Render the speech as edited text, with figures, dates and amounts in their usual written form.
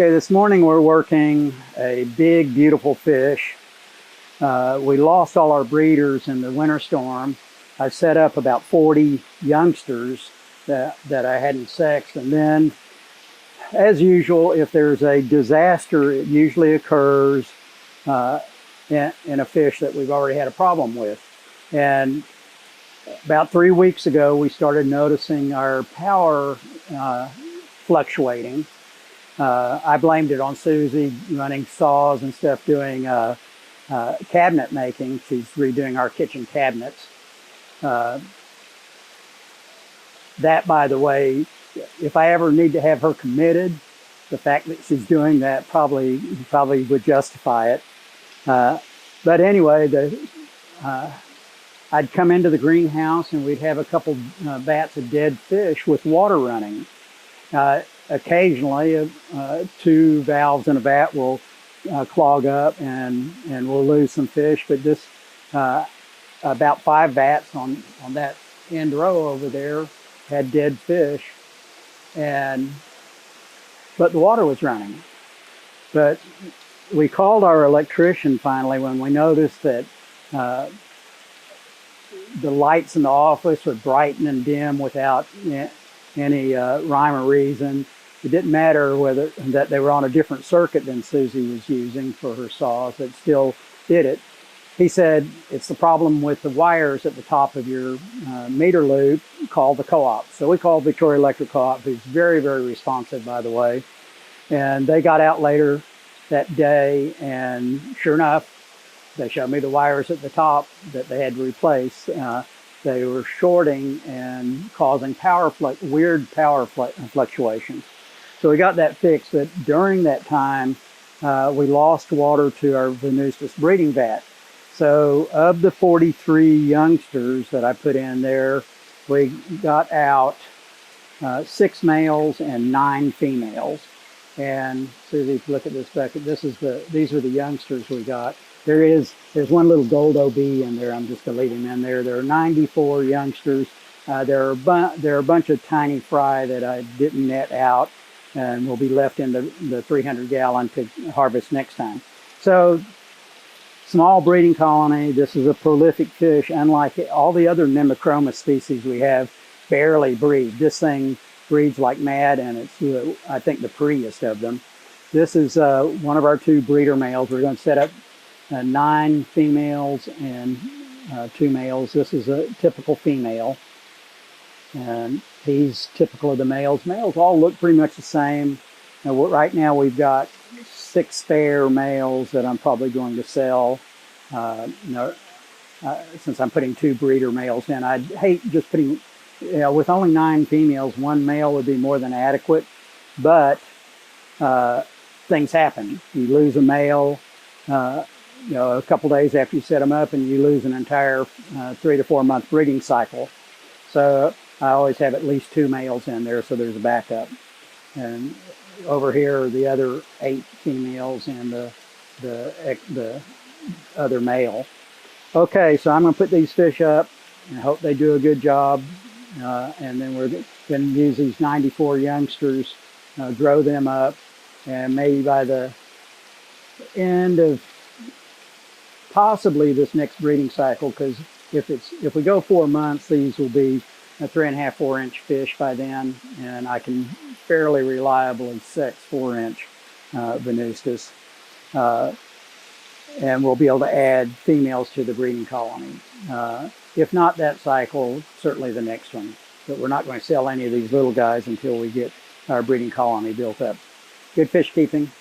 Okay, this morning we're working a big, beautiful fish. We lost all our breeders in the winter storm. I set up about 40 youngsters that I hadn't sexed, and then, as usual, if there's a disaster, it usually occurs in a fish that we've already had a problem with. And about 3 weeks ago, we started noticing our power fluctuating. I blamed it on Susie running saws and stuff, doing cabinet making. She's redoing our kitchen cabinets. That, by the way, if I ever need to have her committed, the fact that she's doing that probably would justify it. But anyway, I'd come into the greenhouse and we'd have a couple vats of dead fish with water running. Occasionally, 2 valves in a vat will clog up and we'll lose some fish. But this, about 5 vats on that end row over there had dead fish, but the water was running. But we called our electrician finally when we noticed that the lights in the office were bright and dim without any rhyme or reason. It didn't matter whether that they were on a different circuit than Susie was using for her saws, it still did it. He said, it's the problem with the wires at the top of your meter loop, called the co-op. So we called Victoria Electric Co-op, who's very, very responsive, by the way. And they got out later that day, and sure enough, they showed me the wires at the top that they had to replace. They were shorting and causing weird power fluctuations. So we got that fixed. But during that time, we lost water to our venustus breeding vat. So of the 43 youngsters that I put in there, we got out 6 males and 9 females. And Susie, if you look at this bucket, these are the youngsters we got. There's one little gold OB in there. I'm just going to leave him in there. There are 94 youngsters. There are a bunch of tiny fry that I didn't net out and will be left in the 300-gallon to harvest next time. So, small breeding colony. This is a prolific fish. Unlike all the other Nimbochromis species we have, barely breed. This thing breeds like mad, and it's, I think, the prettiest of them. This is one of our 2 breeder males. We're going to set up 9 females and 2 males. This is a typical female, and he's typical of the males. Males all look pretty much the same. Now, right now we've got 6 spare males that I'm probably going to sell. Since I'm putting 2 breeder males in, I'd hate just putting, with only 9 females, 1 male would be more than adequate. But things happen. You lose a male, a couple days after you set them up, and you lose an entire 3 to 4 month breeding cycle. So I always have at least 2 males in there, so there's a backup. And over here are the other 8 females and the other male. Okay, so I'm going to put these fish up and hope they do a good job. And then we're going to use these 94 youngsters, grow them up, and maybe by the end of possibly this next breeding cycle, because if we go 4 months, these will be a 3.5, 4-inch fish by then, and I can fairly reliably sex 4-inch venustus, and we'll be able to add females to the breeding colony. If not that cycle, certainly the next one. But we're not going to sell any of these little guys until we get our breeding colony built up. Good fish keeping.